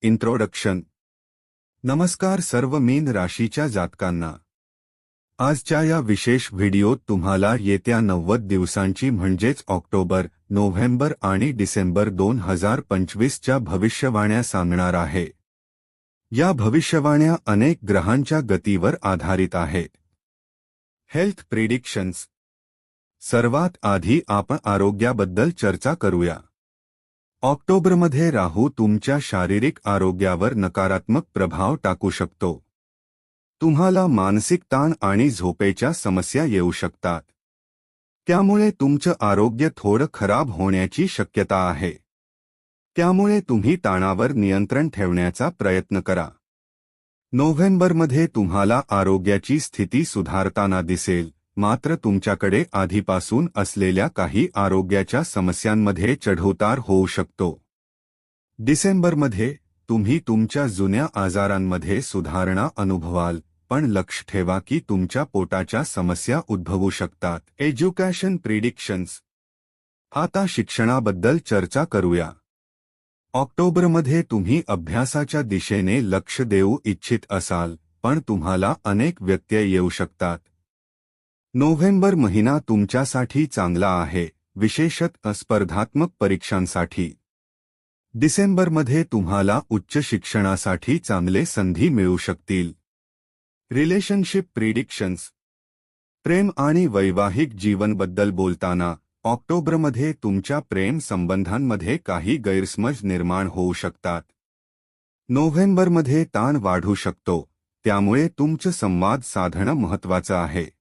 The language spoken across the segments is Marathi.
इंट्रोडक्शन. नमस्कार सर्व मीन राशीच्या जातकांना. आजच्या या विशेष व्हिडिओत तुम्हाला येत्या 90 दिवसांची म्हणजेच ऑक्टोबर, नोव्हेंबर आणि डिसेंबर 2025 च्या भविष्यवाण्या सांगणार आहे. या भविष्यवाण्या अनेक ग्रहांच्या गतीवर आधारित आहेत. हेल्थ प्रिडिक्शन्स. सर्वात आधी आपण आरोग्याबद्दल चर्चा करूया. ऑक्टोबरमध्ये राहू तुमच्या शारीरिक आरोग्यावर नकारात्मक प्रभाव टाकू शकतो. तुम्हाला मानसिक ताण आणि झोपेच्या समस्या येऊ शकतात. त्यामुळे तुमचं आरोग्य थोडं खराब होण्याची शक्यता आहे. त्यामुळे तुम्ही ताणावर नियंत्रण ठेवण्याचा प्रयत्न करा. नोव्हेंबरमध्ये तुम्हाला आरोग्याची स्थिती सुधारताना दिसेल, मात्र तुमच्याकडे आधीपासून असलेल्या काही आरोग्याच्या समस्यांमध्ये चढउतार होऊ शकतो. डिसेंबरमध्ये तुम्ही तुमच्या जुन्या आजारांमध्ये सुधारणा अनुभवाल, पण लक्ष ठेवा की तुमच्या पोटाच्या समस्या उद्भवू शकतात. एज्युकेशन प्रिडिक्शन्स. आता शिक्षणाबद्दल चर्चा करूया. ऑक्टोबरमध्ये तुम्ही अभ्यासाच्या दिशेने लक्ष देऊ इच्छित असाल, पण तुम्हाला अनेक व्यत्यय येऊ शकतात. नोव्हेंबर महिना तुमच्यासाठी चांगला आहे, विशेषतः स्पर्धात्मक परीक्षांसाठी. डिसेंबरमध्ये तुम्हाला उच्च शिक्षणासाठी चांगले संधी मिळू शकतील. रिलेशनशिप प्रिडिक्शन्स. प्रेम आणि वैवाहिक जीवनबद्दल बोलताना ऑक्टोबरमध्ये तुमच्या प्रेम संबंधांमध्ये काही गैरसमज निर्माण होऊ शकतात. नोव्हेंबरमध्ये ताण वाढू शकतो, त्यामुळे तुमचं संवाद साधणं महत्त्वाचं आहे.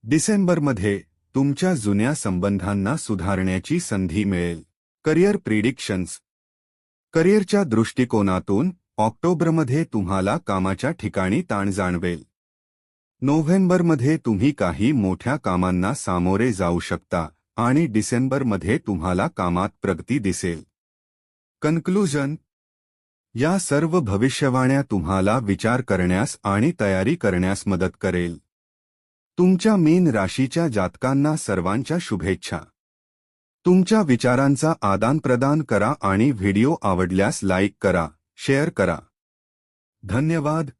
डिसेंबरमध्ये तुमच्या जुन्या संबंधांना सुधारण्याची संधी मिळेल. करिअर प्रिडिक्शन्स. करिअरच्या दृष्टिकोनातून ऑक्टोबरमध्ये तुम्हाला कामाच्या ठिकाणी ताण जाणवेल. नोव्हेंबरमध्ये तुम्ही काही मोठ्या कामांना सामोरे जाऊ शकता आणि डिसेंबरमध्ये तुम्हाला कामात प्रगती दिसेल. कन्क्लुजन. या सर्व भविष्यवाण्या तुम्हाला विचार करण्यास आणि तयारी करण्यास मदत करेल. तुमच्या मीन राशीच्या जातकांना सर्वांच्या शुभेच्छा. तुमच्या विचारांचा आदानप्रदान करा आणि व्हिडिओ आवडल्यास लाईक करा, शेअर करा. धन्यवाद.